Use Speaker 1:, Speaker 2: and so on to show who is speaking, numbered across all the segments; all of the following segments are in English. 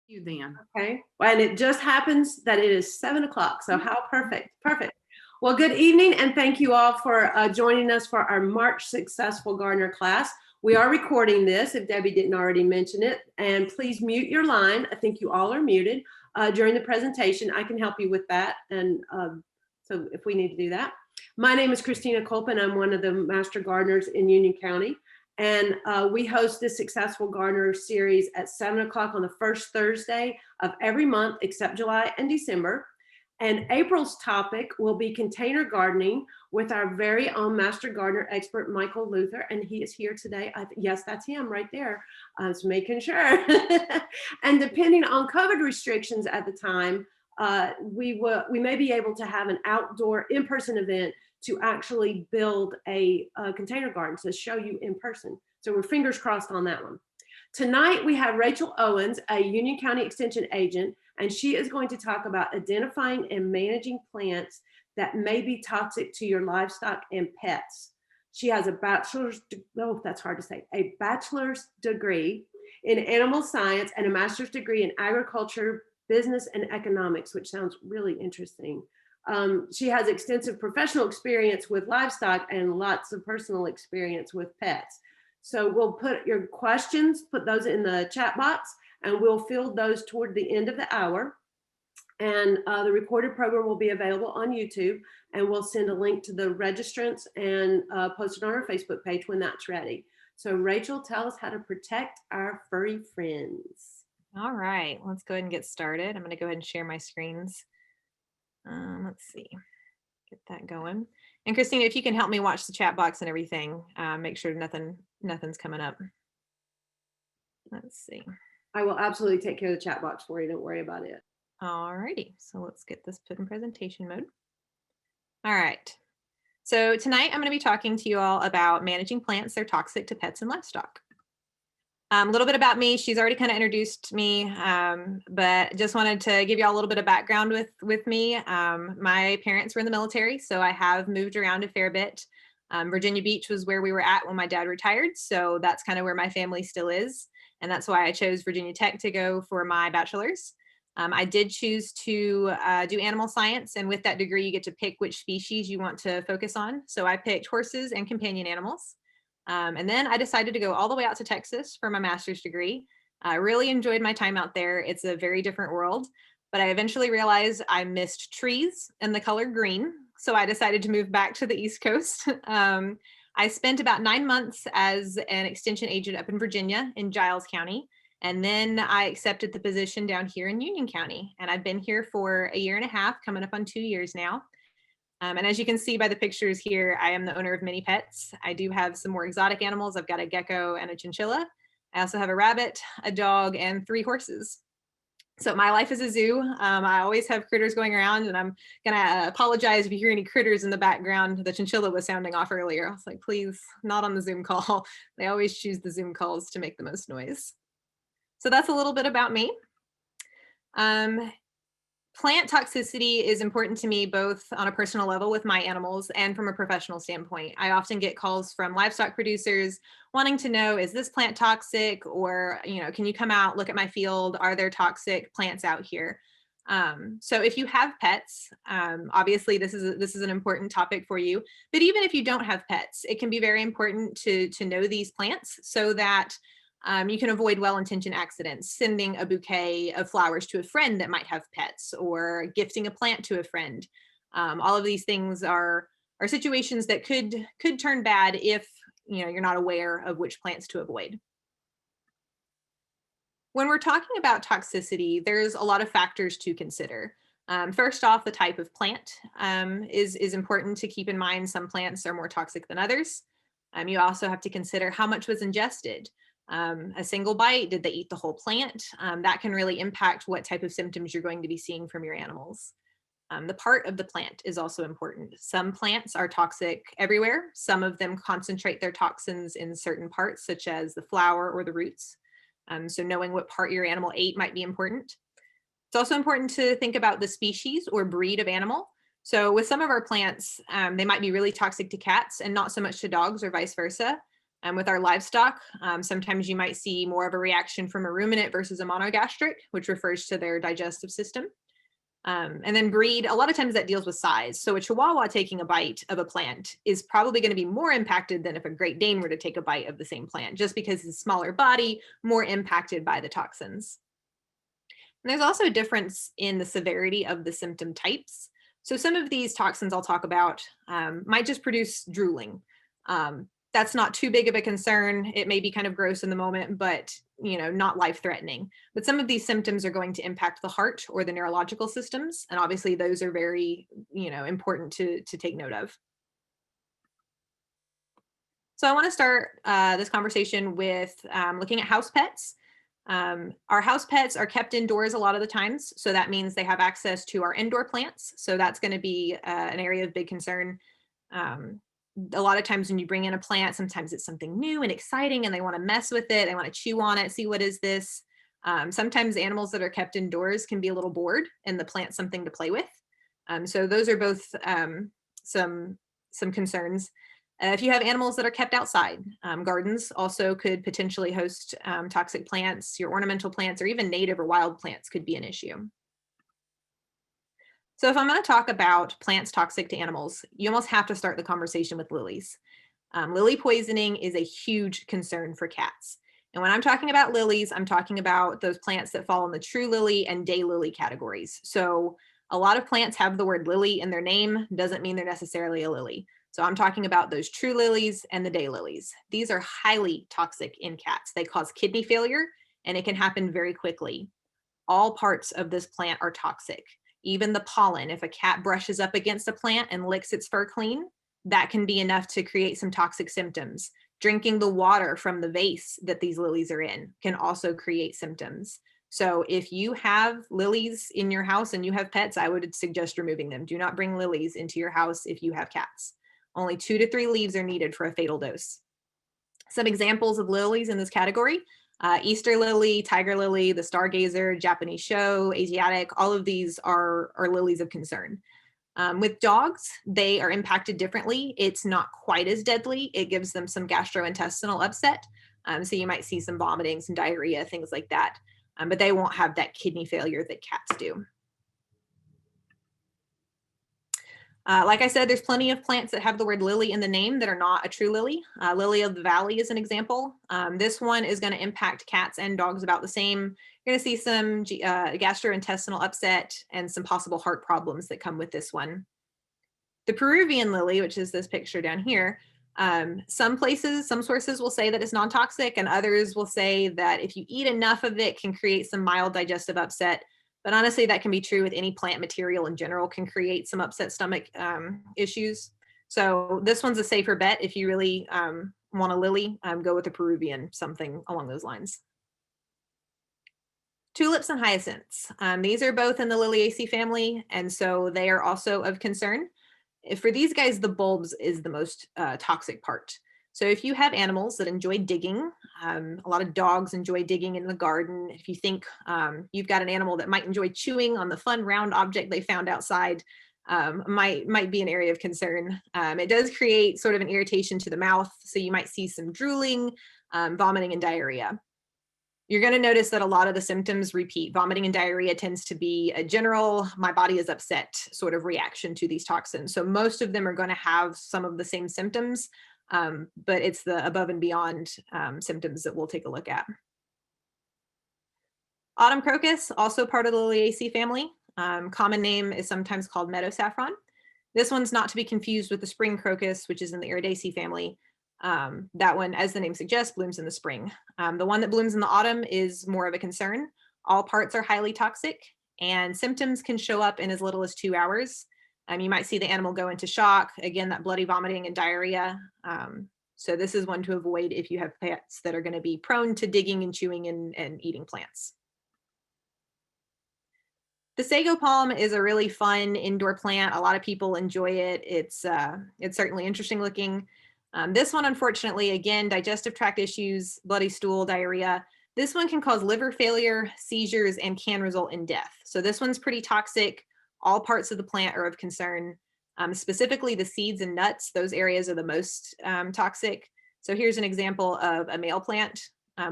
Speaker 1: You then.
Speaker 2: Okay, and it just happens that it is 7 o'clock. So how perfect, perfect. Well, good evening, and thank you all for joining us for our March Successful Gardener class. We are recording this, if Debbie didn't already mention it, and please mute your line. I think you all are muted during the presentation. I can help you with that, and so if we need to do that. My name is Christina Colpin. I'm one of the Master Gardeners in Union County. And we host this Successful Gardener series at 7 o'clock on the first Thursday of every month, except July and December. And April's topic will be container gardening with our very own Master Gardener expert, Michael Luther. And he is here today. Yes, that's him right there. I was making sure. And depending on COVID restrictions at the time, we may be able to have an outdoor in-person event to actually build a container garden to show you in person. So we're fingers crossed on that one. Tonight we have Rachel Owens, a Union County Extension agent, and she is going to talk about identifying and managing plants that may be toxic to your livestock and pets. She has a bachelor's degree in animal science and a master's degree in agriculture, business, and economics, which sounds really interesting. She has extensive professional experience with livestock and lots of personal experience with pets. So we'll put your questions, put those in the chat box, and we'll field those toward the end of the hour. And the recorded program will be available on YouTube, and we'll send a link to the registrants and post it on our Facebook page when that's ready. So Rachel, tell us how to protect our furry friends.
Speaker 3: All right, let's go ahead and get started. I'm going to go ahead and share my screens. Let's see, get that going. And Christina, if you can help me watch the chat box and everything, make sure nothing's coming up. Let's see.
Speaker 2: I will absolutely take care of the chat box for you. Don't worry about it.
Speaker 3: All righty, so let's get this put in presentation mode. All right, so tonight I'm going to be talking to you all about managing plants that are toxic to pets and livestock. A little bit about me. She's already kind of introduced me, but just wanted to give you all a little bit of background with me. My parents were in the military, so I have moved around a fair bit. Virginia Beach was where we were at when my dad retired, so that's kind of where my family still is, and that's why I chose Virginia Tech to go for my bachelor's. I did choose to do animal science, and with that degree, you get to pick which species you want to focus on. So I picked horses and companion animals. And then I decided to go all the way out to Texas for my master's degree. I really enjoyed my time out there. It's a very different world, but I eventually realized I missed trees and the color green. So I decided to move back to the East Coast. I spent about 9 months as an extension agent up in Virginia in Giles County. And then I accepted the position down here in Union County. And I've been here for 1.5 years, coming up on 2 years now. And as you can see by the pictures here, I am the owner of many pets. I do have some more exotic animals. I've got a gecko and a chinchilla. I also have a rabbit, a dog, and 3 horses. So my life is a zoo. I always have critters going around, and I'm gonna apologize if you hear any critters in the background. The chinchilla was sounding off earlier. I was like, please, not on the Zoom call. They always choose the Zoom calls to make the most noise. So that's a little bit about me. Plant toxicity is important to me both on a personal level with my animals and from a professional standpoint. I often get calls from livestock producers wanting to know, is this plant toxic? Or, can you come out, look at my field? Are there toxic plants out here? So if you have pets, obviously this is an important topic for you. But even if you don't have pets, it can be very important to know these plants so that you can avoid well-intentioned accidents, sending a bouquet of flowers to a friend that might have pets, or gifting a plant to a friend. All of these things are situations that could turn bad if you're not aware of which plants to avoid. When we're talking about toxicity, there's a lot of factors to consider. First off, the type of plant is important to keep in mind. Some plants are more toxic than others. You also have to consider how much was ingested. A single bite, did they eat the whole plant? That can really impact what type of symptoms you're going to be seeing from your animals. The part of the plant is also important. Some plants are toxic everywhere. Some of them concentrate their toxins in certain parts, such as the flower or the roots. So knowing what part your animal ate might be important. It's also important to think about the species or breed of animal. So with some of our plants, they might be really toxic to cats and not so much to dogs, or vice versa. With our livestock, sometimes you might see more of a reaction from a ruminant versus a monogastric, which refers to their digestive system. And then breed, a lot of times that deals with size. So a Chihuahua taking a bite of a plant is probably going to be more impacted than if a Great Dane were to take a bite of the same plant, just because his smaller body, more impacted by the toxins. And there's also a difference in the severity of the symptom types. So some of these toxins I'll talk about might just produce drooling. That's not too big of a concern. It may be kind of gross in the moment, but not life-threatening. But some of these symptoms are going to impact the heart or the neurological systems, and obviously those are very, important to take note of. So I want to start this conversation with looking at house pets. Our house pets are kept indoors a lot of the times, so that means they have access to our indoor plants. So that's going to be an area of big concern. A lot of times when you bring in a plant, sometimes it's something new and exciting and they want to mess with it. They want to chew on it, see what is this. Sometimes animals that are kept indoors can be a little bored and the plant's something to play with. So those are both some concerns. If you have animals that are kept outside, gardens also could potentially host toxic plants. Your ornamental plants or even native or wild plants could be an issue. So if I'm going to talk about plants toxic to animals, you almost have to start the conversation with lilies. Lily poisoning is a huge concern for cats. And when I'm talking about lilies, I'm talking about those plants that fall in the true lily and daylily categories. So a lot of plants have the word lily in their name, doesn't mean they're necessarily a lily. So I'm talking about those true lilies and the daylilies. These are highly toxic in cats. They cause kidney failure and it can happen very quickly. All parts of this plant are toxic. Even the pollen, if a cat brushes up against a plant and licks its fur clean, that can be enough to create some toxic symptoms. Drinking the water from the vase that these lilies are in can also create symptoms. So if you have lilies in your house and you have pets, I would suggest removing them. Do not bring lilies into your house if you have cats. Only 2 to 3 leaves are needed for a fatal dose. Some examples of lilies in this category: Easter lily, tiger lily, the stargazer, Japanese show, Asiatic, all of these are lilies of concern. With dogs, they are impacted differently. It's not quite as deadly. It gives them some gastrointestinal upset. So you might see some vomiting, some diarrhea, things like that. But they won't have that kidney failure that cats do. Like I said, there's plenty of plants that have the word lily in the name that are not a true lily. Lily of the valley is an example. This one is going to impact cats and dogs about the same. You're going to see some gastrointestinal upset and some possible heart problems that come with this one. The Peruvian lily, which is this picture down here, some sources will say that it's non-toxic, and others will say that if you eat enough of it, can create some mild digestive upset. But honestly, that can be true with any plant material in general, can create some upset stomach issues. So this one's a safer bet. If you really want a lily, go with a Peruvian, something along those lines. Tulips and hyacinths. These are both in the Liliaceae family, and so they are also of concern. For these guys, the bulbs is the most toxic part. So if you have animals that enjoy digging, a lot of dogs enjoy digging in the garden. If you think you've got an animal that might enjoy chewing on the fun round object they found outside, might be an area of concern. It does create sort of an irritation to the mouth, so you might see some drooling, vomiting, and diarrhea. You're going to notice that a lot of the symptoms repeat. Vomiting and diarrhea tends to be a general, my body is upset sort of reaction to these toxins. So most of them are going to have some of the same symptoms, but it's the above and beyond symptoms that we'll take a look at. Autumn crocus, also part of the Liliaceae family. Common name is sometimes called meadow saffron. This one's not to be confused with the spring crocus, which is in the Iridaceae family. That one, as the name suggests, blooms in the spring. The one that blooms in the autumn is more of a concern. All parts are highly toxic, and symptoms can show up in as little as 2 hours. You might see the animal go into shock, again, that bloody vomiting and diarrhea. So this is one to avoid if you have pets that are going to be prone to digging and chewing and eating plants. The Sago Palm is a really fun indoor plant. A lot of people enjoy it. It's certainly interesting looking. This one, unfortunately, again, digestive tract issues, bloody stool, diarrhea. This one can cause liver failure, seizures, and can result in death. So this one's pretty toxic. All parts of the plant are of concern. Specifically the seeds and nuts, those areas are the most toxic. So here's an example of a male plant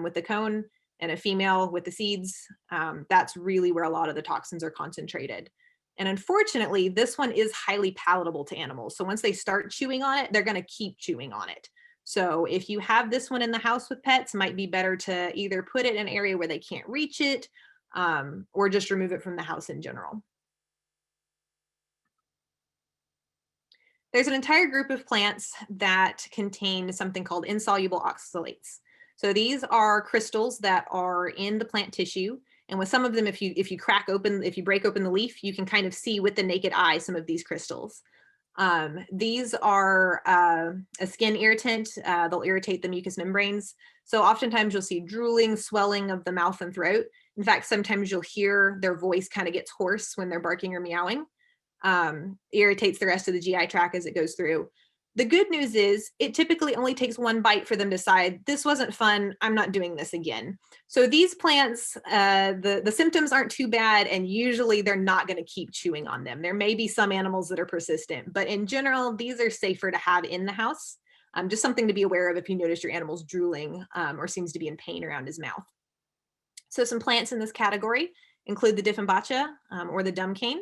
Speaker 3: with the cone and a female with the seeds. That's really where a lot of the toxins are concentrated. And unfortunately, this one is highly palatable to animals. So once they start chewing on it, they're going to keep chewing on it. So if you have this one in the house with pets, it might be better to either put it in an area where they can't reach it, or just remove it from the house in general. There's an entire group of plants that contain something called insoluble oxalates. So these are crystals that are in the plant tissue. And with some of them, if you break open the leaf, you can kind of see with the naked eye some of these crystals. These are a skin irritant. They'll irritate the mucous membranes. So oftentimes you'll see drooling, swelling of the mouth and throat. In fact, sometimes you'll hear their voice kind of gets hoarse when they're barking or meowing. Irritates the rest of the GI tract as it goes through. The good news is it typically only takes one bite for them to decide, this wasn't fun, I'm not doing this again. So these plants, the symptoms aren't too bad, and usually they're not going to keep chewing on them. There may be some animals that are persistent, but in general, these are safer to have in the house. Just something to be aware of if you notice your animal's drooling or seems to be in pain around his mouth. So some plants in this category include the Dieffenbachia or the dumb cane,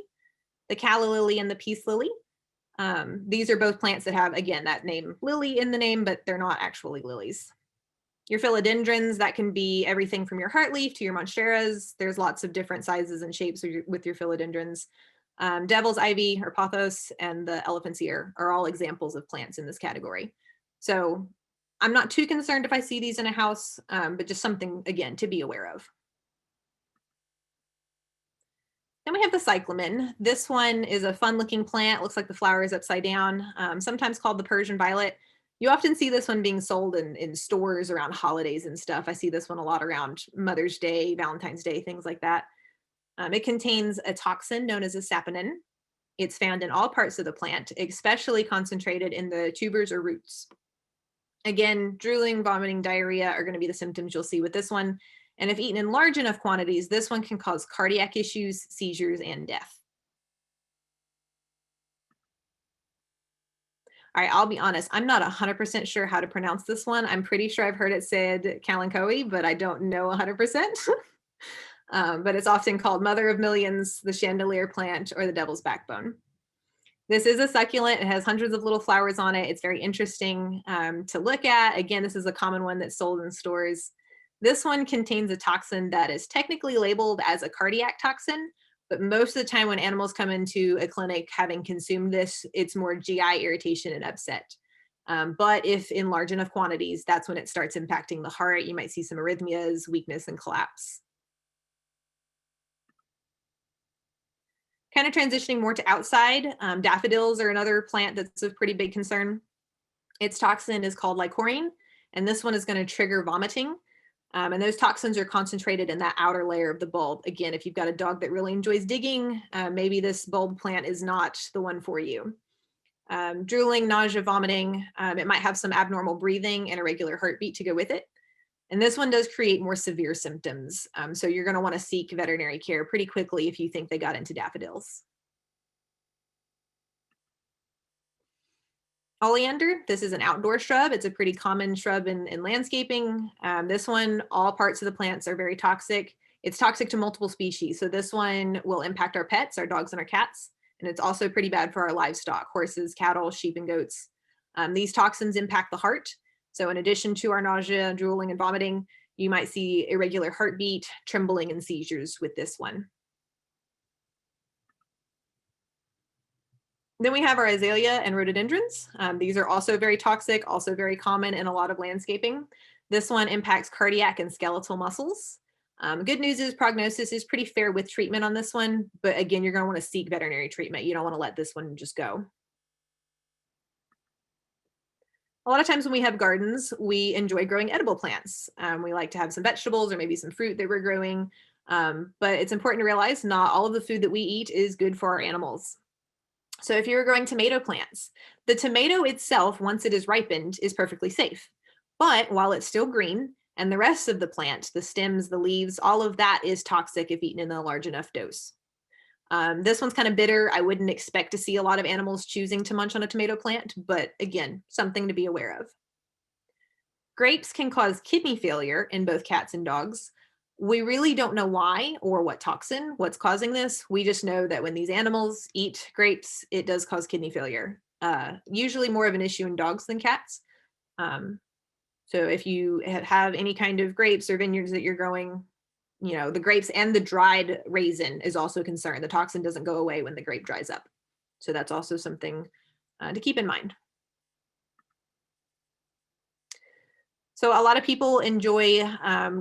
Speaker 3: the calla lily and the peace lily. These are both plants that have, again, that name lily in the name, but they're not actually lilies. Your philodendrons, that can be everything from your heartleaf to your monsteras. There's lots of different sizes and shapes with your philodendrons. Devil's ivy or pothos and the elephant's ear are all examples of plants in this category. So I'm not too concerned if I see these in a house, but just something, again, to be aware of. Then we have the cyclamen. This one is a fun looking plant. Looks like the flower is upside down, sometimes called the Persian violet. You often see this one being sold in stores around holidays and stuff. I see this one a lot around Mother's Day, Valentine's Day, things like that. It contains a toxin known as a saponin. It's found in all parts of the plant, especially concentrated in the tubers or roots. Again, drooling, vomiting, diarrhea are going to be the symptoms you'll see with this one. And if eaten in large enough quantities, this one can cause cardiac issues, seizures, and death. All right, I'll be honest, I'm not 100% sure how to pronounce this one. I'm pretty sure I've heard it said Kalanchoe, but I don't know 100%. But it's often called Mother of Millions, the chandelier plant, or the devil's backbone. This is a succulent. It has hundreds of little flowers on it. It's very interesting to look at. Again, this is a common one that's sold in stores. This one contains a toxin that is technically labeled as a cardiac toxin, but most of the time when animals come into a clinic having consumed this, it's more GI irritation and upset. But if in large enough quantities, that's when it starts impacting the heart. You might see some arrhythmias, weakness, and collapse. Kind of transitioning more to outside, daffodils are another plant that's a pretty big concern. Its toxin is called lycorine, and this one is going to trigger vomiting. And those toxins are concentrated in that outer layer of the bulb. Again, if you've got a dog that really enjoys digging, maybe this bulb plant is not the one for you. Drooling, nausea, vomiting, it might have some abnormal breathing and irregular heartbeat to go with it. And this one does create more severe symptoms. So you're going to want to seek veterinary care pretty quickly if you think they got into daffodils. Oleander, this is an outdoor shrub. It's a pretty common shrub in landscaping. This one, all parts of the plants are very toxic. It's toxic to multiple species. So this one will impact our pets, our dogs and our cats. And it's also pretty bad for our livestock, horses, cattle, sheep, and goats. These toxins impact the heart. So in addition to our nausea, drooling, and vomiting, you might see irregular heartbeat, trembling, and seizures with this one. Then we have our Azalea and Rhododendrons. These are also very toxic, also very common in a lot of landscaping. This one impacts cardiac and skeletal muscles. Good news is prognosis is pretty fair with treatment on this one, but again, you're going to want to seek veterinary treatment. You don't want to let this one just go. A lot of times when we have gardens, we enjoy growing edible plants. We like to have some vegetables or maybe some fruit that we're growing, but it's important to realize not all of the food that we eat is good for our animals. So if you're growing tomato plants, the tomato itself, once it is ripened, is perfectly safe. But while it's still green, and the rest of the plant, the stems, the leaves, all of that is toxic if eaten in a large enough dose. This one's kind of bitter. I wouldn't expect to see a lot of animals choosing to munch on a tomato plant, but again, something to be aware of. Grapes can cause kidney failure in both cats and dogs. We really don't know why or what toxin, what's causing this. We just know that when these animals eat grapes, it does cause kidney failure. Usually more of an issue in dogs than cats. So if you have any kind of grapes or vineyards that you're growing, the grapes and the dried raisin is also a concern. The toxin doesn't go away when the grape dries up. So that's also something to keep in mind. So a lot of people enjoy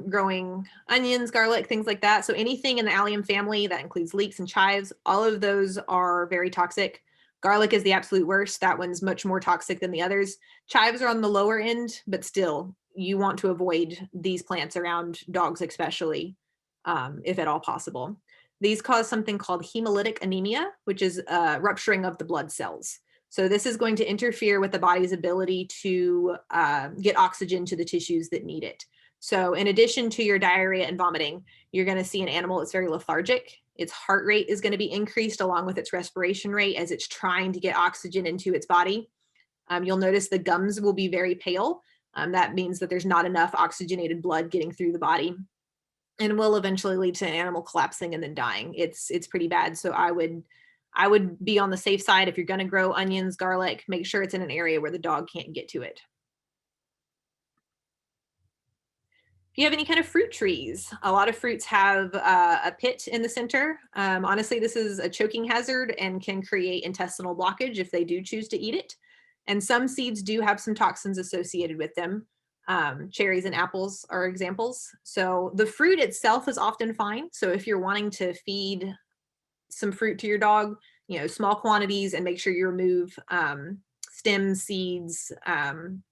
Speaker 3: growing onions, garlic, things like that. So anything in the allium family that includes leeks and chives, all of those are very toxic. Garlic is the absolute worst. That one's much more toxic than the others. Chives are on the lower end, but still, you want to avoid these plants around dogs, especially if at all possible. These cause something called hemolytic anemia, which is rupturing of the blood cells. So this is going to interfere with the body's ability to get oxygen to the tissues that need it. So in addition to your diarrhea and vomiting, you're going to see an animal that's very lethargic. Its heart rate is going to be increased along with its respiration rate as it's trying to get oxygen into its body. You'll notice the gums will be very pale. That means that there's not enough oxygenated blood getting through the body, and will eventually lead to an animal collapsing and then dying. It's pretty bad. So I would be on the safe side. If you're going to grow onions, garlic, make sure it's in an area where the dog can't get to it. If you have any kind of fruit trees, a lot of fruits have a pit in the center. Honestly, this is a choking hazard and can create intestinal blockage if they do choose to eat it. And some seeds do have some toxins associated with them. Cherries and apples are examples. So the fruit itself is often fine. So if you're wanting to feed some fruit to your dog, small quantities, and make sure you remove stems, seeds,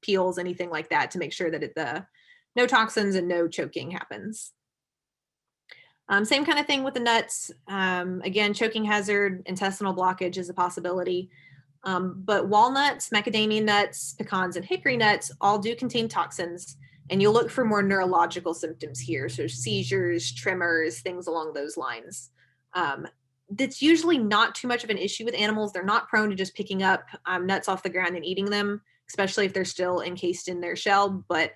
Speaker 3: peels, anything like that to make sure that no toxins and no choking happens. Same kind of thing with the nuts. Again, choking hazard, intestinal blockage is a possibility. But walnuts, macadamia nuts, pecans, and hickory nuts all do contain toxins, and you'll look for more neurological symptoms here. So seizures, tremors, things along those lines. That's usually not too much of an issue with animals. They're not prone to just picking up nuts off the ground and eating them, especially if they're still encased in their shell. But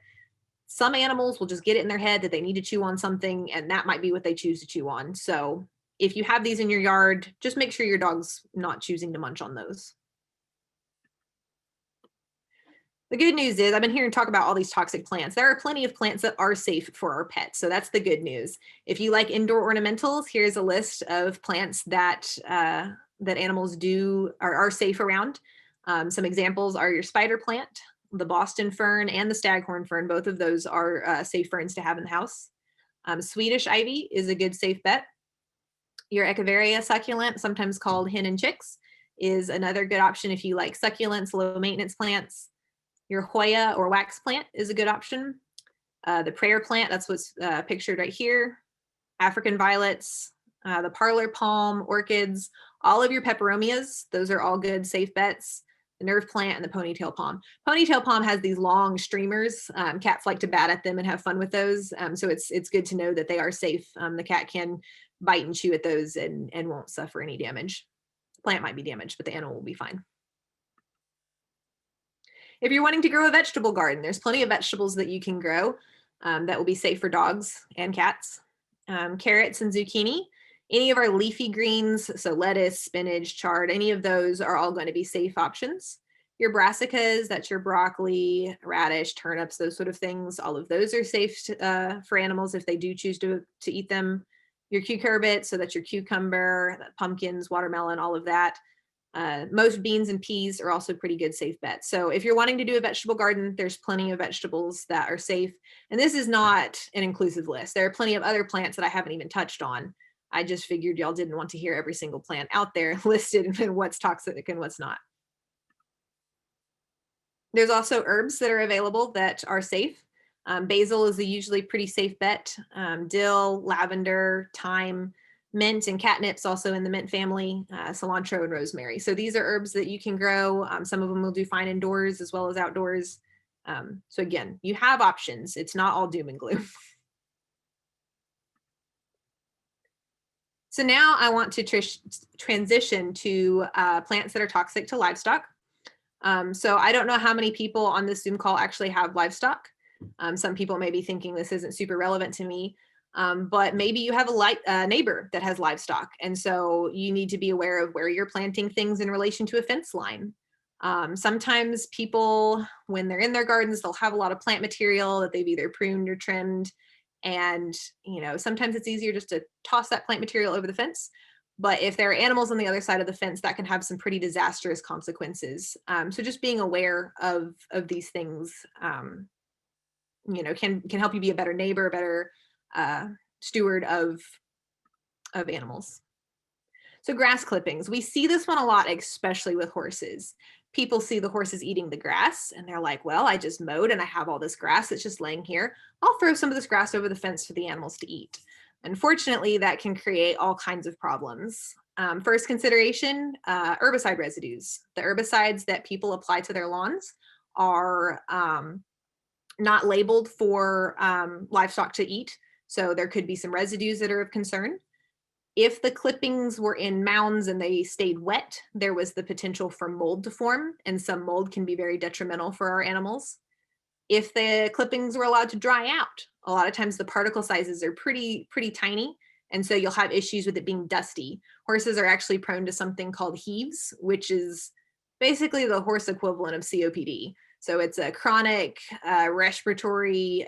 Speaker 3: some animals will just get it in their head that they need to chew on something, and that might be what they choose to chew on. So if you have these in your yard, just make sure your dog's not choosing to munch on those. The good news is I've been hearing talk about all these toxic plants. There are plenty of plants that are safe for our pets. So that's the good news. If you like indoor ornamentals, here's a list of plants that animals are safe around. Some examples are your spider plant, the Boston fern, and the staghorn fern. Both of those are safe ferns to have in the house. Swedish ivy is a good safe bet. Your Echeveria succulent, sometimes called hen and chicks, is another good option if you like succulents, low maintenance plants. Your Hoya or wax plant is a good option. The prayer plant, that's what's pictured right here. African violets, the parlor palm, orchids, all of your peperomias, those are all good safe bets. The nerve plant and the ponytail palm. Ponytail palm has these long streamers. Cats like to bat at them and have fun with those. So it's good to know that they are safe. The cat can bite and chew at those and won't suffer any damage. The plant might be damaged, but the animal will be fine. If you're wanting to grow a vegetable garden, there's plenty of vegetables that you can grow that will be safe for dogs and cats. Carrots and zucchini, any of our leafy greens, so lettuce, spinach, chard, any of those are all going to be safe options. Your brassicas, that's your broccoli, radish, turnips, those sort of things. All of those are safe for animals if they do choose to eat them. Your cucurbit, so that's your cucumber, pumpkins, watermelon, all of that. Most beans and peas are also pretty good safe bets. So if you're wanting to do a vegetable garden, there's plenty of vegetables that are safe. And this is not an inclusive list. There are plenty of other plants that I haven't even touched on. I just figured y'all didn't want to hear every single plant out there listed and what's toxic and what's not. There's also herbs that are available that are safe. Basil is a usually pretty safe bet. Dill, lavender, thyme, mint, and catnip's also in the mint family, cilantro and rosemary. So these are herbs that you can grow. Some of them will do fine indoors as well as outdoors. So again, you have options. It's not all doom and gloom. So now I want to transition to plants that are toxic to livestock. So I don't know how many people on this Zoom call actually have livestock. Some people may be thinking this isn't super relevant to me, but maybe you have a neighbor that has livestock. And so you need to be aware of where you're planting things in relation to a fence line. Sometimes people, when they're in their gardens, they'll have a lot of plant material that they've either pruned or trimmed. And, sometimes it's easier just to toss that plant material over the fence. But if there are animals on the other side of the fence, that can have some pretty disastrous consequences. So just being aware of these things, can help you be a better neighbor, a better steward of animals. So grass clippings, we see this one a lot, especially with horses. People see the horses eating the grass and they're like, well, I just mowed and I have all this grass that's just laying here. I'll throw some of this grass over the fence for the animals to eat. Unfortunately, that can create all kinds of problems. First consideration, herbicide residues. The herbicides that people apply to their lawns are not labeled for livestock to eat. So there could be some residues that are of concern. If the clippings were in mounds and they stayed wet, there was the potential for mold to form, and some mold can be very detrimental for our animals. If the clippings were allowed to dry out, a lot of times the particle sizes are pretty tiny, and so you'll have issues with it being dusty. Horses are actually prone to something called heaves, which is basically the horse equivalent of COPD. So it's a chronic respiratory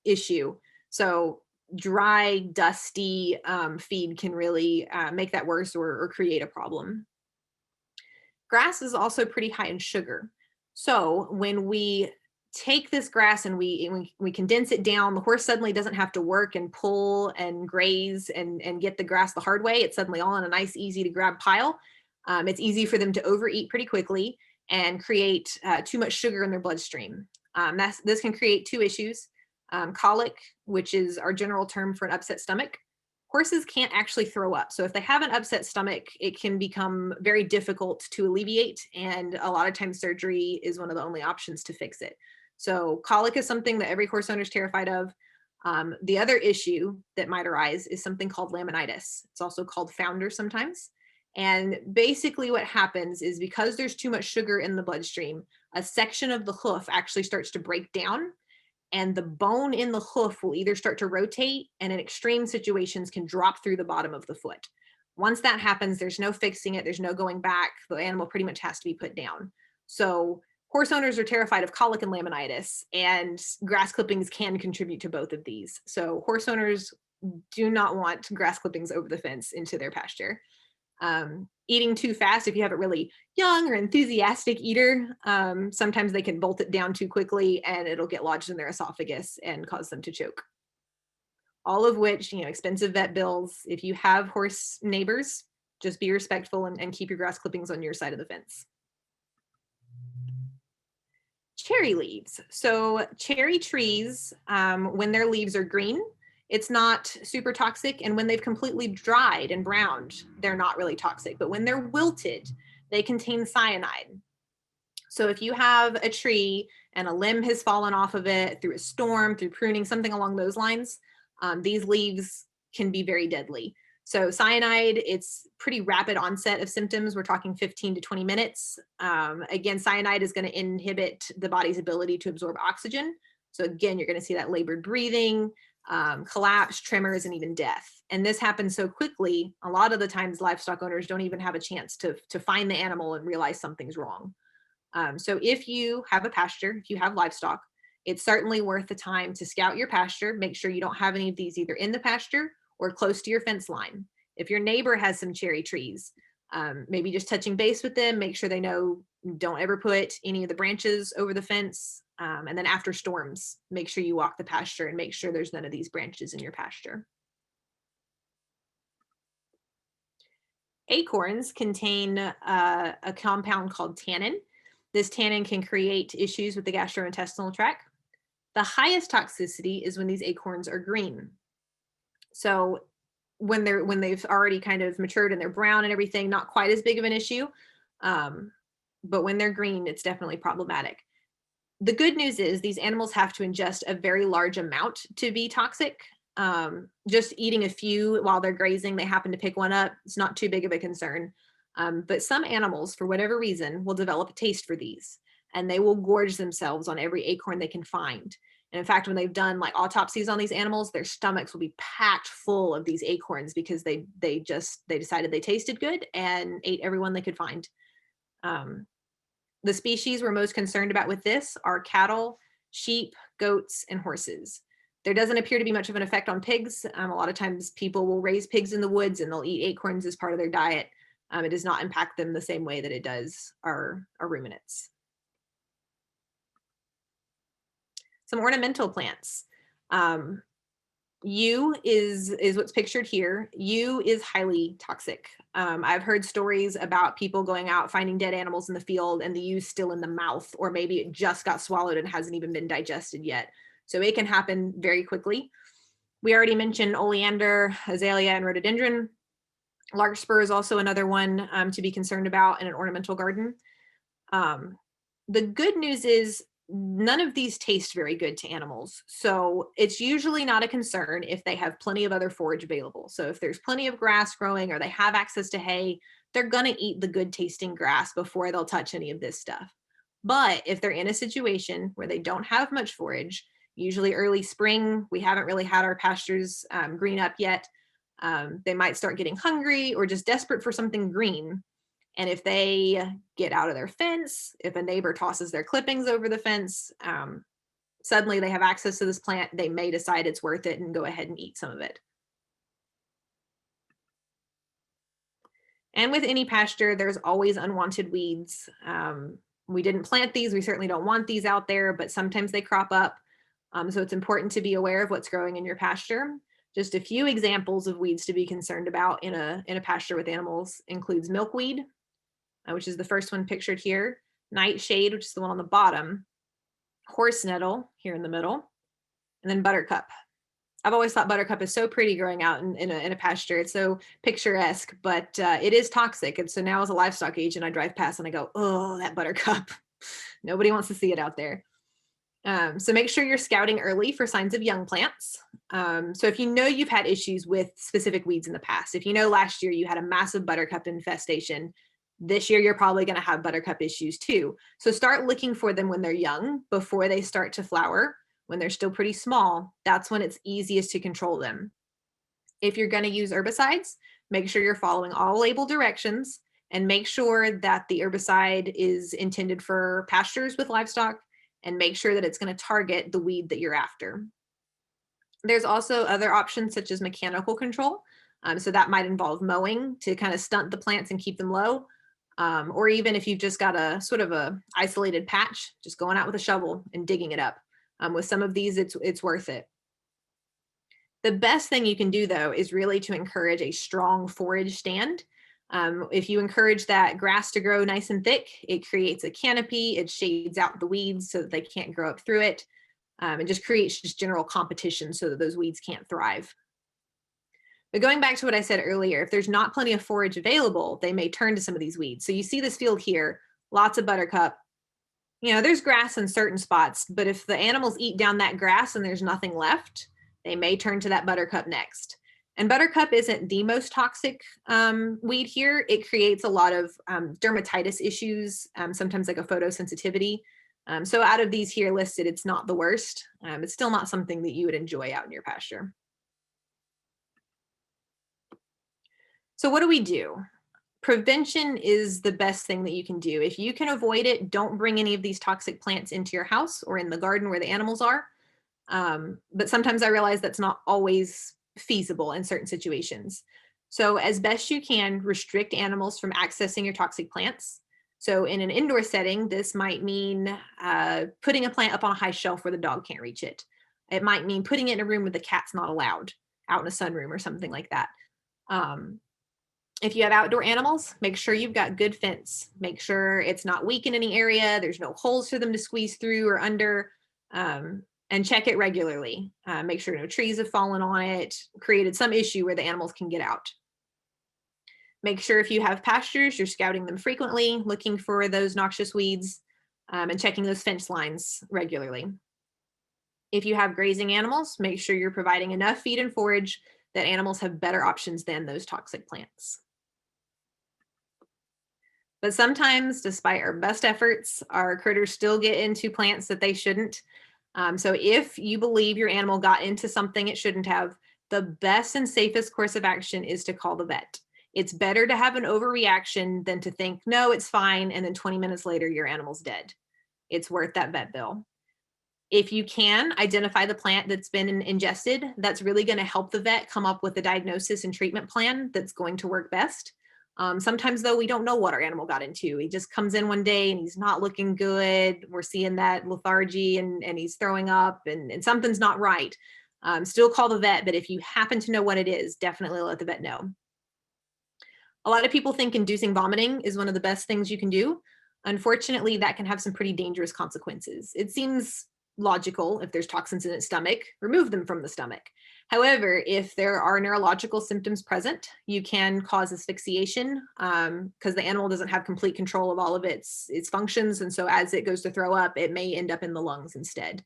Speaker 3: issue. So dry, dusty feed can really make that worse or create a problem. Grass is also pretty high in sugar. So when we take this grass and we condense it down, the horse suddenly doesn't have to work and pull and graze and get the grass the hard way. It's suddenly all in a nice, easy to grab pile. It's easy for them to overeat pretty quickly and create too much sugar in their bloodstream. This can create two issues. Colic, which is our general term for an upset stomach. Horses can't actually throw up. So if they have an upset stomach, it can become very difficult to alleviate. And a lot of times surgery is one of the only options to fix it. So colic is something that every horse owner is terrified of. The other issue that might arise is something called laminitis. It's also called founder sometimes. And basically what happens is because there's too much sugar in the bloodstream, a section of the hoof actually starts to break down, and the bone in the hoof will either start to rotate and in extreme situations can drop through the bottom of the foot. Once that happens, there's no fixing it. There's no going back. The animal pretty much has to be put down. So horse owners are terrified of colic and laminitis, and grass clippings can contribute to both of these. So horse owners do not want grass clippings over the fence into their pasture. Eating too fast, if you have a really young or enthusiastic eater, sometimes they can bolt it down too quickly and it'll get lodged in their esophagus and cause them to choke. All of which, expensive vet bills. If you have horse neighbors, just be respectful and keep your grass clippings on your side of the fence. Cherry leaves. So cherry trees, when their leaves are green, it's not super toxic. And when they've completely dried and browned, they're not really toxic. But when they're wilted, they contain cyanide. So if you have a tree and a limb has fallen off of it through a storm, through pruning, something along those lines, these leaves can be very deadly. So cyanide, it's pretty rapid onset of symptoms. We're talking 15 to 20 minutes. Again, cyanide is going to inhibit the body's ability to absorb oxygen. So again, you're going to see that labored breathing, collapse, tremors, and even death. And this happens so quickly, a lot of the times livestock owners don't even have a chance to find the animal and realize something's wrong. So if you have a pasture, if you have livestock, it's certainly worth the time to scout your pasture. Make sure you don't have any of these either in the pasture or close to your fence line. If your neighbor has some cherry trees, maybe just touching base with them, make sure they know don't ever put any of the branches over the fence. And then after storms, make sure you walk the pasture and make sure there's none of these branches in your pasture. Acorns contain a compound called tannin. This tannin can create issues with the gastrointestinal tract. The highest toxicity is when these acorns are green. So when they've already kind of matured and they're brown and everything, not quite as big of an issue. But when they're green, it's definitely problematic. The good news is these animals have to ingest a very large amount to be toxic. Just eating a few while they're grazing, they happen to pick one up, it's not too big of a concern. But some animals, for whatever reason, will develop a taste for these. and they will gorge themselves on every acorn they can find. And in fact, when they've done like autopsies on these animals, their stomachs will be packed full of these acorns because they decided they tasted good and ate everyone they could find. The species we're most concerned about with this are cattle, sheep, goats, and horses. There doesn't appear to be much of an effect on pigs. A lot of times people will raise pigs in the woods and they'll eat acorns as part of their diet. It does not impact them the same way that it does our ruminants. Some ornamental plants. Yew is what's pictured here. Yew is highly toxic. I've heard stories about people going out finding dead animals in the field and the yew's still in the mouth, or maybe it just got swallowed and hasn't even been digested yet. So it can happen very quickly. We already mentioned oleander, azalea, and rhododendron. Larkspur is also another one to be concerned about in an ornamental garden. The good news is none of these taste very good to animals. So it's usually not a concern if they have plenty of other forage available. So if there's plenty of grass growing or they have access to hay, they're going to eat the good tasting grass before they'll touch any of this stuff. But if they're in a situation where they don't have much forage, usually early spring, we haven't really had our pastures green up yet, they might start getting hungry or just desperate for something green. And if they get out of their fence, if a neighbor tosses their clippings over the fence, suddenly they have access to this plant, they may decide it's worth it and go ahead and eat some of it. And with any pasture, there's always unwanted weeds. We didn't plant these, we certainly don't want these out there, but sometimes they crop up. So it's important to be aware of what's growing in your pasture. Just a few examples of weeds to be concerned about in a pasture with animals includes milkweed, which is the first one pictured here, nightshade, which is the one on the bottom, horse nettle here in the middle, and then buttercup. I've always thought buttercup is so pretty growing out in a pasture. It's so picturesque, but it is toxic. And so now as a livestock agent, I drive past and I go, oh, that buttercup. Nobody wants to see it out there. So make sure you're scouting early for signs of young plants. So if you know you've had issues with specific weeds in the past, if you know last year you had a massive buttercup infestation, this year you're probably going to have buttercup issues too. So start looking for them when they're young, before they start to flower. When they're still pretty small, that's when it's easiest to control them. If you're going to use herbicides, make sure you're following all label directions and make sure that the herbicide is intended for pastures with livestock, and make sure that it's going to target the weed that you're after. There's also other options such as mechanical control. So that might involve mowing to kind of stunt the plants and keep them low. Or even if you've just got a sort of a isolated patch, just going out with a shovel and digging it up. With some of these, it's worth it. The best thing you can do though is really to encourage a strong forage stand. If you encourage that grass to grow nice and thick, it creates a canopy, it shades out the weeds so that they can't grow up through it, and just creates just general competition so that those weeds can't thrive. But going back to what I said earlier, if there's not plenty of forage available, they may turn to some of these weeds. So you see this field here, lots of buttercup. You know, there's grass in certain spots, but if the animals eat down that grass and there's nothing left, they may turn to that buttercup next. And buttercup isn't the most toxic weed here. It creates a lot of dermatitis issues, sometimes like a photosensitivity. So out of these here listed, it's not the worst. It's still not something that you would enjoy out in your pasture. So what do we do? Prevention is the best thing that you can do. If you can avoid it, don't bring any of these toxic plants into your house or in the garden where the animals are. But sometimes I realize that's not always feasible in certain situations. So as best you can, restrict animals from accessing your toxic plants. So in an indoor setting, this might mean putting a plant up on a high shelf where the dog can't reach it. It might mean putting it in a room where the cat's not allowed, out in a sunroom or something like that. If you have outdoor animals, make sure you've got good fence. Make sure it's not weak in any area. There's no holes for them to squeeze through or under. And check it regularly. Make sure no trees have fallen on it, created some issue where the animals can get out. Make sure if you have pastures, you're scouting them frequently, looking for those noxious weeds, and checking those fence lines regularly. If you have grazing animals, make sure you're providing enough feed and forage that animals have better options than those toxic plants. But sometimes, despite our best efforts, our critters still get into plants that they shouldn't. So if you believe your animal got into something it shouldn't have, the best and safest course of action is to call the vet. It's better to have an overreaction than to think, no, it's fine, and then 20 minutes later, your animal's dead. It's worth that vet bill. If you can identify the plant that's been ingested, that's really going to help the vet come up with a diagnosis and treatment plan that's going to work best. Sometimes, though, we don't know what our animal got into. He just comes in one day and he's not looking good. We're seeing that lethargy and he's throwing up and something's not right. Still call the vet, but if you happen to know what it is, definitely let the vet know. A lot of people think inducing vomiting is one of the best things you can do. Unfortunately, that can have some pretty dangerous consequences. It seems logical. If there's toxins in its stomach, remove them from the stomach. However, if there are neurological symptoms present, you can cause asphyxiation because the animal doesn't have complete control of all of its functions. And so as it goes to throw up, it may end up in the lungs instead.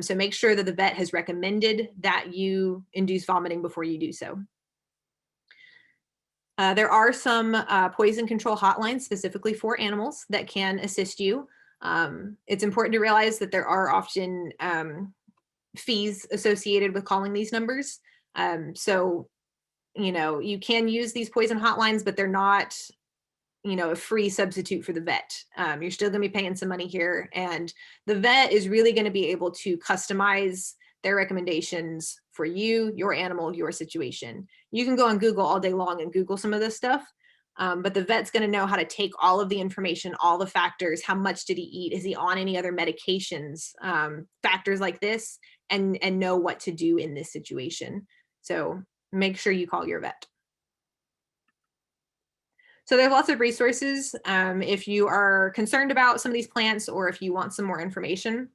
Speaker 3: So make sure that the vet has recommended that you induce vomiting before you do so. There are some poison control hotlines specifically for animals that can assist you. It's important to realize that there are often fees associated with calling these numbers. So, you can use these poison hotlines, but they're not, a free substitute for the vet. You're still going to be paying some money here. And the vet is really going to be able to customize their recommendations for you, your animal, your situation. You can go on Google all day long and Google some of this stuff. But the vet's going to know how to take all of the information, all the factors, how much did he eat? Is he on any other medications? Factors like this, and know what to do in this situation. So make sure you call your vet. So there's lots of resources. If you are concerned about some of these plants or if you want some more information,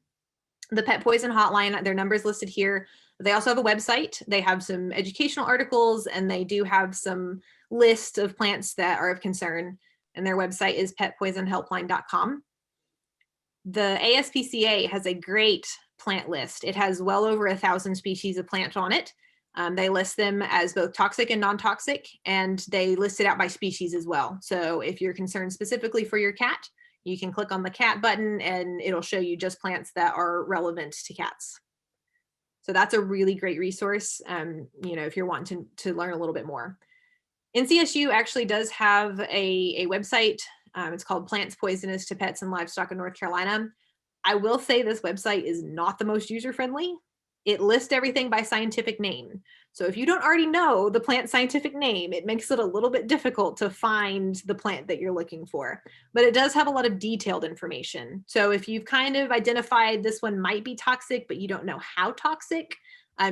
Speaker 3: the Pet Poison Hotline, their number is listed here. They also have a website. They have some educational articles and they do have some list of plants that are of concern. And their website is petpoisonhelpline.com. The ASPCA has a great plant list. It has well over 1,000 species of plant on it. They list them as both toxic and non-toxic, and they list it out by species as well. So if you're concerned specifically for your cat, you can click on the cat button and it'll show you just plants that are relevant to cats. So that's a really great resource, if you're wanting to learn a little bit more. NCSU actually does have a website. It's called Plants Poisonous to Pets and Livestock in North Carolina. I will say this website is not the most user-friendly. It lists everything by scientific name. So if you don't already know the plant scientific name, it makes it a little bit difficult to find the plant that you're looking for. But it does have a lot of detailed information. So if you've kind of identified this one might be toxic, but you don't know how toxic,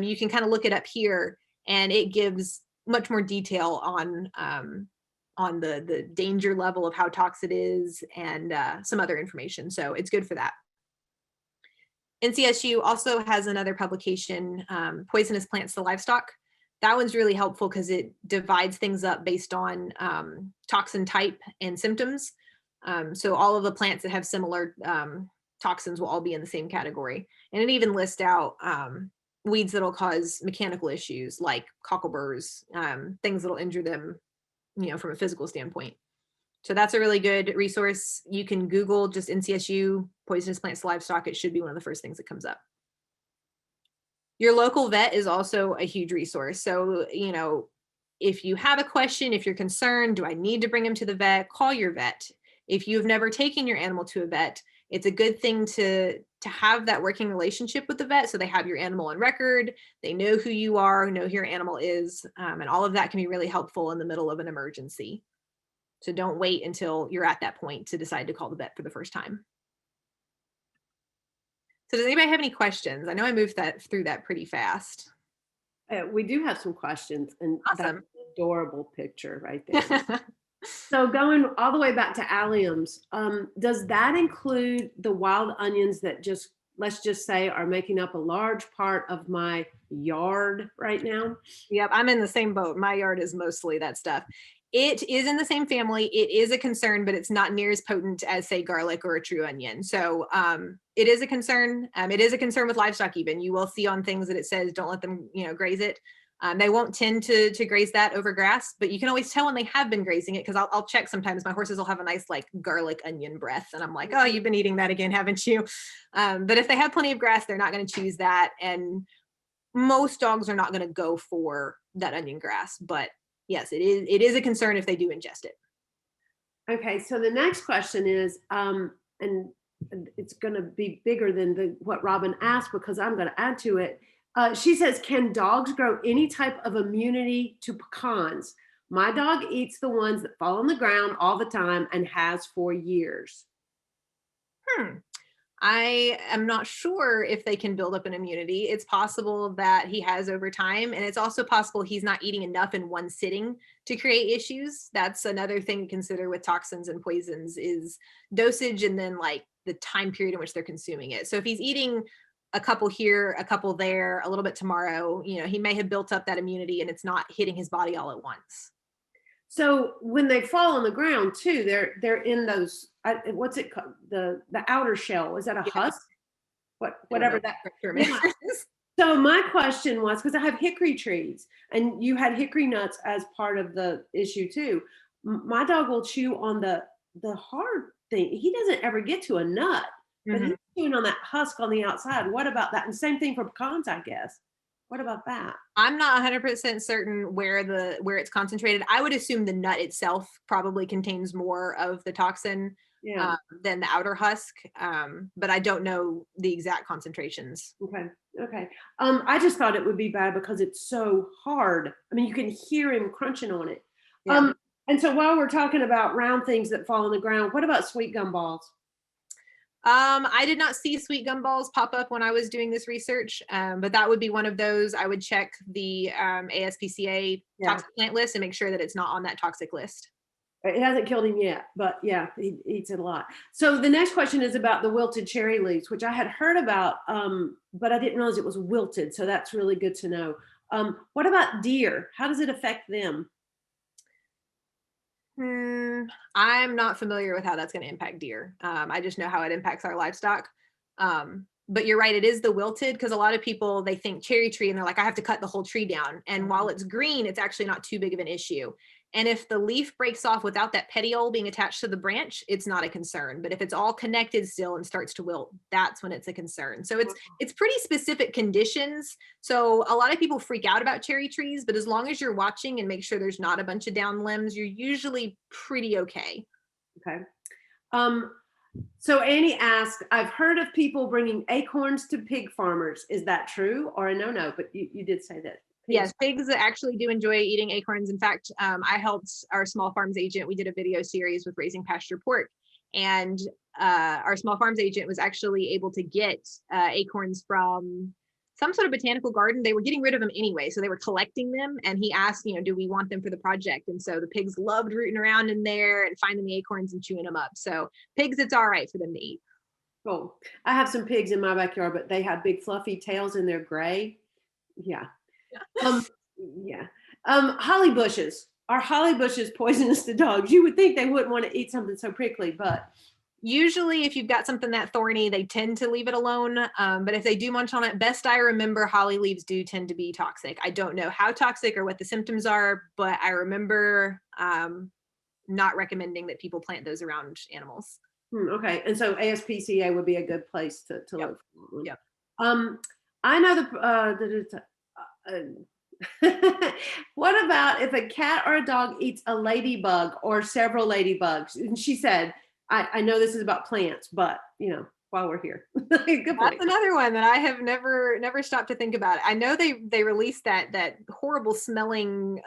Speaker 3: you can kind of look it up here, and it gives much more detail on the danger level of how toxic it is and some other information. So it's good for that. NCSU also has another publication, Poisonous Plants to Livestock. That one's really helpful because it divides things up based on toxin type and symptoms. So all of the plants that have similar toxins will all be in the same category. And it even lists out weeds that'll cause mechanical issues like cockleburrs, things that'll injure them, from a physical standpoint. So that's a really good resource. You can Google just NCSU, Poisonous Plants to Livestock. It should be one of the first things that comes up. Your local vet is also a huge resource. So, if you have a question, if you're concerned, do I need to bring him to the vet? Call your vet. If you've never taken your animal to a vet, it's a good thing to have that working relationship with the vet. So they have your animal on record. They know who you are, know who your animal is. And all of that can be really helpful in the middle of an emergency. So don't wait until you're at that point to decide to call the vet for the first time. So does anybody have any questions? I know I moved through that pretty fast.
Speaker 2: We do have some questions, and
Speaker 3: Awesome.
Speaker 2: that's an adorable picture right there. So going all the way back to alliums, does that include the wild onions that let's just say are making up a large part of my yard right now?
Speaker 3: Yep, I'm in the same boat. My yard is mostly that stuff. It is in the same family. It is a concern, but it's not near as potent as, say, garlic or a true onion. So it is a concern. It is a concern with livestock even. You will see on things that it says, don't let them, graze it. They won't tend to graze that over grass, but you can always tell when they have been grazing it, because I'll check sometimes. My horses will have a nice like garlic onion breath, and I'm like, oh, you've been eating that again, haven't you? But if they have plenty of grass, they're not going to choose that. And most dogs are not going to go for that onion grass. But yes, it is a concern if they do ingest it.
Speaker 2: Okay, so the next question is, and it's going to be bigger than what Robin asked, because I'm going to add to it. She says, can dogs grow any type of immunity to pecans? My dog eats the ones that fall on the ground all the time and has for years.
Speaker 3: I am not sure if they can build up an immunity. It's possible that he has over time, and it's also possible he's not eating enough in one sitting to create issues. That's another thing to consider with toxins and poisons, is dosage and then like the time period in which they're consuming it. So if he's eating a couple here, a couple there, a little bit tomorrow, he may have built up that immunity and it's not hitting his body all at once.
Speaker 2: So when they fall on the ground too, they're in those, what's it called? The outer shell. Is that a husk? Whatever that term is. So my question was, because I have hickory trees, and you had hickory nuts as part of the issue too. My dog will chew on the hard thing. He doesn't ever get to a nut, but he's chewing on that husk on the outside. What about that? And same thing for pecans, I guess. What about that?
Speaker 3: I'm not 100% certain where it's concentrated. I would assume the nut itself probably contains more of the toxin than the outer husk, but I don't know the exact concentrations.
Speaker 2: Okay. I just thought it would be bad because it's so hard. I mean, you can hear him crunching on it. Yeah. And so while we're talking about round things that fall on the ground, what about sweet gum balls?
Speaker 3: I did not see sweet gum balls pop up when I was doing this research, but that would be one of those. I would check the ASPCA toxic plant list and make sure that it's not on that toxic list.
Speaker 2: It hasn't killed him yet, but yeah, he eats it a lot. So the next question is about the wilted cherry leaves, which I had heard about, but I didn't realize it was wilted. So that's really good to know. What about deer? How does it affect them?
Speaker 3: I'm not familiar with how that's going to impact deer. I just know how it impacts our livestock. But you're right, it is the wilted, because a lot of people, they think cherry tree and they're like, I have to cut the whole tree down. And while it's green, it's actually not too big of an issue. And if the leaf breaks off without that petiole being attached to the branch, it's not a concern. But if it's all connected still and starts to wilt, that's when it's a concern. So it's pretty specific conditions. So a lot of people freak out about cherry trees, but as long as you're watching and make sure there's not a bunch of down limbs, you're usually pretty okay.
Speaker 2: Okay. So Annie asked, I've heard of people bringing acorns to pig farmers. Is that true or a no? But you did say that.
Speaker 3: Yes, pigs actually do enjoy eating acorns. In fact, I helped our small farms agent. We did a video series with raising pasture pork, and our small farms agent was actually able to get acorns from some sort of botanical garden. They were getting rid of them anyway, so they were collecting them. And he asked, do we want them for the project? And so the pigs loved rooting around in there and finding the acorns and chewing them up. So pigs, it's all right for them to eat.
Speaker 2: Cool. I have some pigs in my backyard, but they have big fluffy tails and they're gray. Yeah. Holly bushes. Are holly bushes poisonous to dogs? You would think they wouldn't want to eat something so prickly, but
Speaker 3: usually if you've got something that thorny, they tend to leave it alone. But if they do munch on it, best I remember, holly leaves do tend to be toxic. I don't know how toxic or what the symptoms are, but I remember not recommending that people plant those around animals.
Speaker 2: Okay. And so ASPCA would be a good place to look.
Speaker 3: Yep.
Speaker 2: I know what about if a cat or a dog eats a ladybug or several ladybugs? And she said, I know this is about plants, but while we're here.
Speaker 3: That's another one that I have never stopped to think about. I know they release that horrible smelling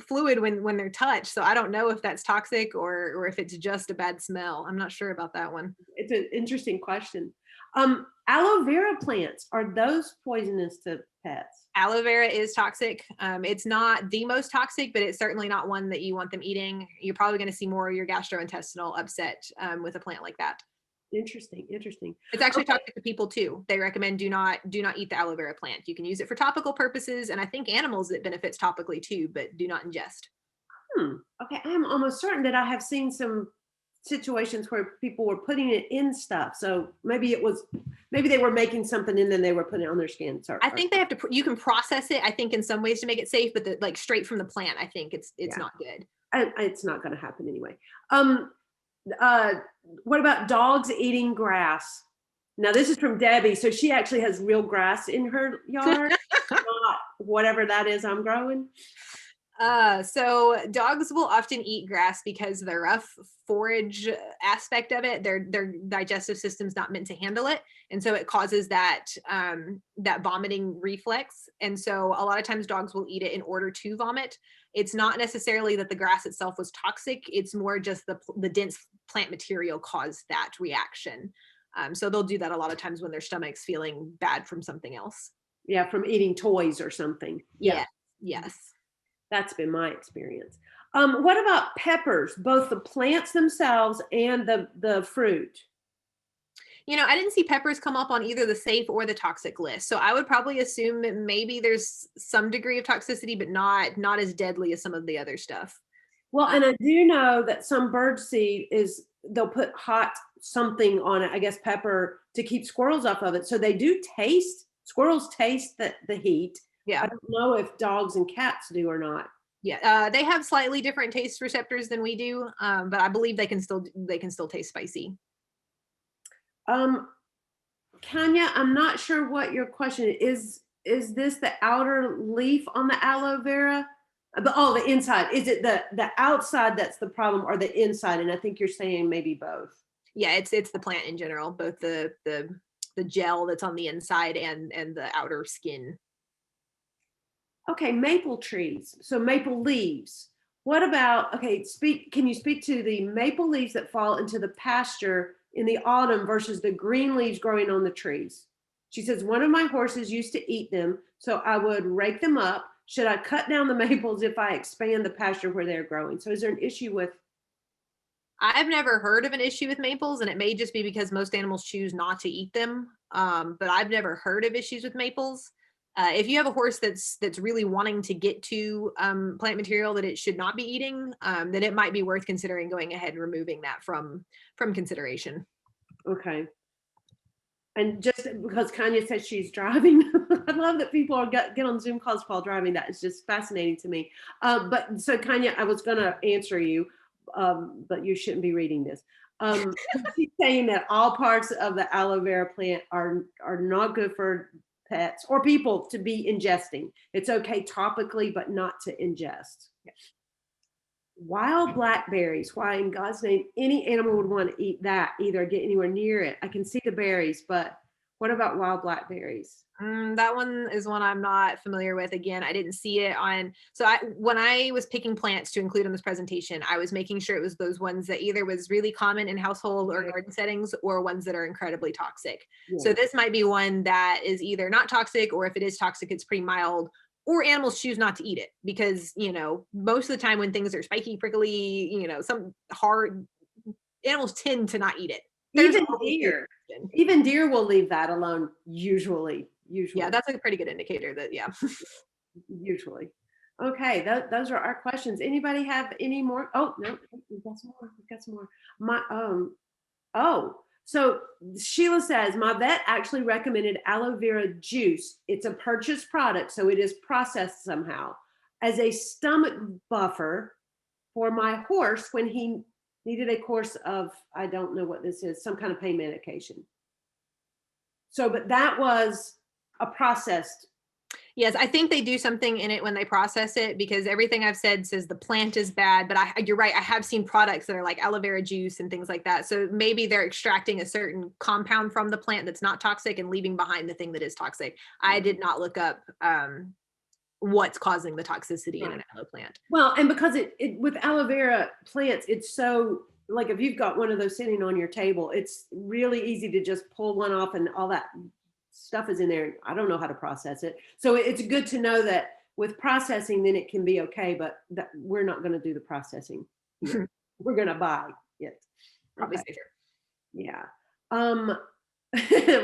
Speaker 3: fluid when they're touched. So I don't know if that's toxic or if it's just a bad smell. I'm not sure about that one.
Speaker 2: It's an interesting question. Aloe vera plants, are those poisonous to pets?
Speaker 3: Aloe vera is toxic. It's not the most toxic, but it's certainly not one that you want them eating. You're probably going to see more of your gastrointestinal upset with a plant like that.
Speaker 2: Interesting.
Speaker 3: It's actually toxic to people too. They recommend do not eat the aloe vera plant. You can use it for topical purposes, and I think animals it benefits topically too, but do not ingest.
Speaker 2: Okay, I am almost certain that I have seen some situations where people were putting it in stuff. So maybe they were making something and then they were putting it on their skin. So
Speaker 3: I think they have to, you can process it, I think, in some ways to make it safe, but like straight from the plant, I think it's not good.
Speaker 2: It's not going to happen anyway. What about dogs eating grass? Now this is from Debbie. So she actually has real grass in her yard, not whatever that is I'm growing.
Speaker 3: So dogs will often eat grass because the rough forage aspect of it, their digestive system's not meant to handle it. And so it causes that vomiting reflex. And so a lot of times dogs will eat it in order to vomit. It's not necessarily that the grass itself was toxic. It's more just the dense plant material caused that reaction. So they'll do that a lot of times when their stomach's feeling bad from something else.
Speaker 2: Yeah, from eating toys or something.
Speaker 3: Yeah. Yes.
Speaker 2: That's been my experience. What about peppers, both the plants themselves and the fruit?
Speaker 3: I didn't see peppers come up on either the safe or the toxic list. So I would probably assume that maybe there's some degree of toxicity, but not as deadly as some of the other stuff.
Speaker 2: Well, and I do know that some birdseed they'll put hot something on it, I guess pepper, to keep squirrels off of it. So they do squirrels taste the heat.
Speaker 3: Yeah.
Speaker 2: I don't know if dogs and cats do or not.
Speaker 3: Yeah, they have slightly different taste receptors than we do, but I believe they can still taste spicy.
Speaker 2: Kanya, I'm not sure what your question is. Is this the outer leaf on the aloe vera? The inside. Is it the outside that's the problem, or the inside? And I think you're saying maybe both.
Speaker 3: Yeah, it's the plant in general, both the gel that's on the inside and the outer skin.
Speaker 2: Okay, maple trees. So maple leaves. What about, can you speak to the maple leaves that fall into the pasture in the autumn versus the green leaves growing on the trees? She says, one of my horses used to eat them, so I would rake them up. Should I cut down the maples if I expand the pasture where they're growing? So is there an issue with?
Speaker 3: I've never heard of an issue with maples, and it may just be because most animals choose not to eat them. But I've never heard of issues with maples. If you have a horse that's really wanting to get to plant material that it should not be eating, then it might be worth considering going ahead and removing that from consideration.
Speaker 2: Okay. And just because Kanya says she's driving, I love that people get on Zoom calls while driving. That is just fascinating to me. But so Kanya, I was going to answer you, but you shouldn't be reading this. She's saying that all parts of the aloe vera plant are not good for pets or people to be ingesting. It's okay topically, but not to ingest.
Speaker 3: Yeah.
Speaker 2: Wild blackberries. Why in God's name any animal would want to eat that, either get anywhere near it? I can see the berries, but what about wild blackberries?
Speaker 3: That one is one I'm not familiar with. Again, I didn't see it on. So when I was picking plants to include in this presentation, I was making sure it was those ones that either was really common in household or garden settings, or ones that are incredibly toxic. Yeah. So this might be one that is either not toxic, or if it is toxic, it's pretty mild, or animals choose not to eat it because, most of the time when things are spiky, prickly, some hard, animals tend to not eat it.
Speaker 2: Even deer will leave that alone usually.
Speaker 3: Yeah, that's a pretty good indicator that, yeah.
Speaker 2: Usually. Okay, those are our questions. Anybody have any more? Oh, no, we've got some more. So Sheila says, my vet actually recommended aloe vera juice. It's a purchased product, so it is processed somehow, as a stomach buffer for my horse when he needed a course of, I don't know what this is, some kind of pain medication. So, but that was a processed.
Speaker 3: Yes, I think they do something in it when they process it, because everything I've said says the plant is bad, but you're right. I have seen products that are like aloe vera juice and things like that. So maybe they're extracting a certain compound from the plant that's not toxic and leaving behind the thing that is toxic. I did not look up what's causing the toxicity in an aloe plant.
Speaker 2: Well, and because it with aloe vera plants, it's so, like, if you've got one of those sitting on your table, it's really easy to just pull one off and all that stuff is in there. I don't know how to process it. So it's good to know that with processing, then it can be okay, but we're not going to do the processing. We're going to buy it.
Speaker 3: Probably safer.
Speaker 2: Yeah.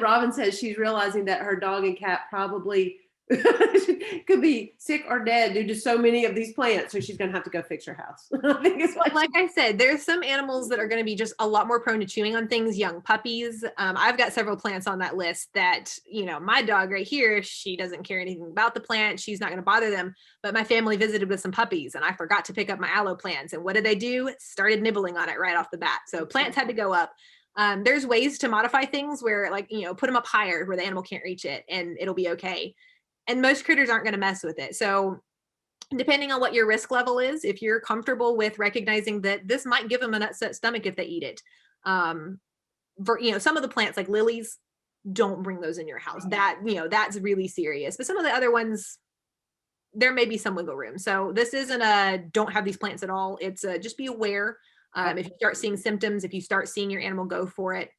Speaker 2: Robin says she's realizing that her dog and cat probably Could be sick or dead due to so many of these plants, so she's gonna have to go fix her house. I think it's
Speaker 3: But like I said, there's some animals that are going to be just a lot more prone to chewing on things, young puppies. I've got several plants on that list that, my dog right here, she doesn't care anything about the plant. She's not going to bother them. But my family visited with some puppies and I forgot to pick up my aloe plants. And what did they do? Started nibbling on it right off the bat. So plants had to go up. There's ways to modify things where put them up higher where the animal can't reach it and it'll be okay. And most critters aren't going to mess with it. So depending on what your risk level is, if you're comfortable with recognizing that this might give them an upset stomach if they eat it. Some of the plants like lilies, don't bring those in your house. That's really serious. But some of the other ones, there may be some wiggle room. So this isn't a don't have these plants at all. It's just be aware. If you start seeing symptoms, if you start seeing your animal go for it,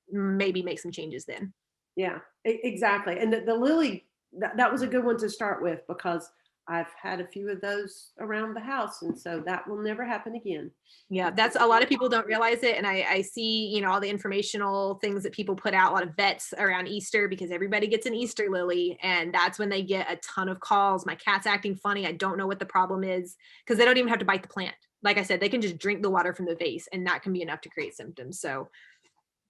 Speaker 3: maybe make some changes then.
Speaker 2: Yeah, exactly. And the lily, that was a good one to start with because I've had a few of those around the house. And so that will never happen again.
Speaker 3: Yeah, that's a lot of people don't realize it. And I see, all the informational things that people put out, a lot of vets around Easter because everybody gets an Easter lily. And that's when they get a ton of calls. My cat's acting funny. I don't know what the problem is because they don't even have to bite the plant. Like I said, they can just drink the water from the vase and that can be enough to create symptoms. So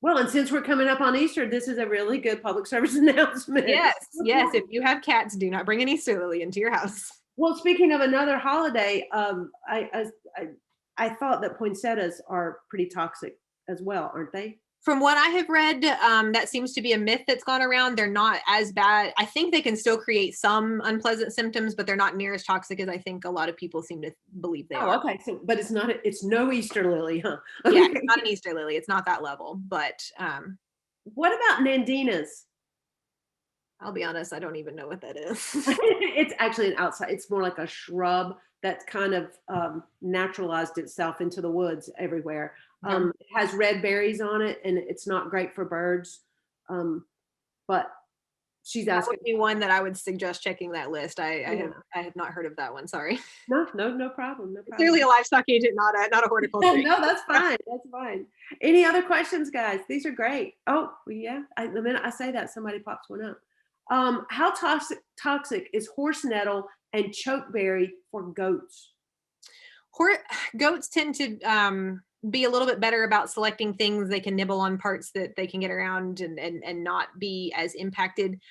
Speaker 2: well, and since we're coming up on Easter, this is a really good public service announcement.
Speaker 3: yes. If you have cats, do not bring an Easter lily into your house.
Speaker 2: Well, speaking of another holiday, I thought that poinsettias are pretty toxic as well, aren't they?
Speaker 3: From what I have read, that seems to be a myth that's gone around. They're not as bad. I think they can still create some unpleasant symptoms, but they're not near as toxic as I think a lot of people seem to believe they are.
Speaker 2: Okay. So, but it's no Easter lily, huh?
Speaker 3: Yeah, it's not an Easter lily. It's not that level. But
Speaker 2: what about nandinas?
Speaker 3: I'll be honest, I don't even know what that is.
Speaker 2: It's actually an outside. It's more like a shrub that's kind of naturalized itself into the woods everywhere. It has red berries on it, and it's not great for birds. But she's asking
Speaker 3: me one that I would suggest checking that list. I have not heard of that one. Sorry.
Speaker 2: No problem.
Speaker 3: Clearly a livestock agent, not a horticulture.
Speaker 2: No, that's fine. That's fine. Any other questions, guys? These are great. Oh, yeah. The minute I say that, somebody pops one up. How toxic is horse nettle and chokeberry for goats?
Speaker 3: Goats tend to be a little bit better about selecting things. They can nibble on parts that they can get around and not be as impacted.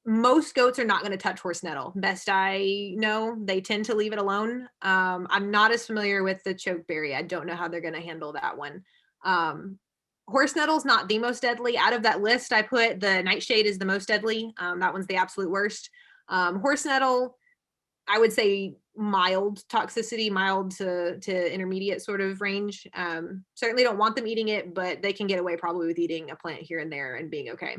Speaker 3: Most goats are not going to touch horse nettle. Best I know, they tend to leave it alone. I'm not as familiar with the chokeberry. I don't know how they're going to handle that one. Horse nettle's not the most deadly. Out of that list, I put the nightshade is the most deadly. That one's the absolute worst. Horse nettle, I would say mild toxicity, mild to intermediate sort of range. Certainly don't want them eating it, but they can get away probably with eating a plant here and there and being okay.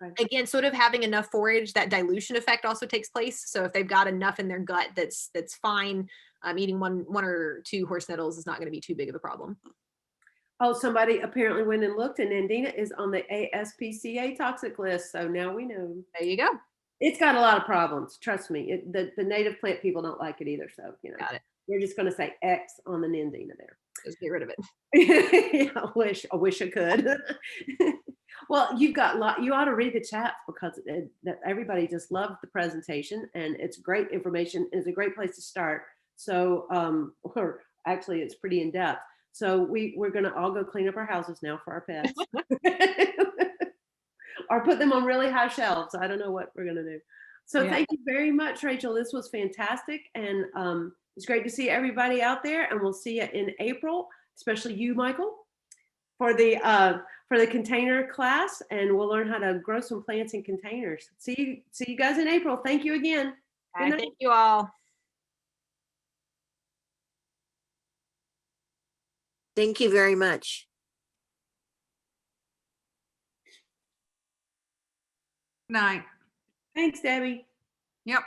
Speaker 3: Okay. Again, sort of having enough forage, that dilution effect also takes place. So if they've got enough in their gut, that's fine. Eating one or two horse nettles is not going to be too big of a problem.
Speaker 2: Oh, somebody apparently went and looked, and Nandina is on the ASPCA toxic list. So now we know.
Speaker 3: There you go.
Speaker 2: It's got a lot of problems. Trust me. The native plant people don't like it either. So,
Speaker 3: got it.
Speaker 2: We're just going to say X on the Nandina there.
Speaker 3: Just get rid of it.
Speaker 2: Yeah, I wish I could. Well, you ought to read the chat because that everybody just loved the presentation and it's great information. It's a great place to start. So, or actually it's pretty in depth. So we're going to all go clean up our houses now for our pets or put them on really high shelves. I don't know what we're going to do. So Thank you very much, Rachel. This was fantastic. And it's great to see everybody out there, and we'll see you in April, especially you, Michael, for the container class, and we'll learn how to grow some plants in containers. See you guys in April. Thank you again.
Speaker 3: Thank you all.
Speaker 1: Thank you very much.
Speaker 4: Night.
Speaker 2: Thanks, Debbie.
Speaker 4: Yep.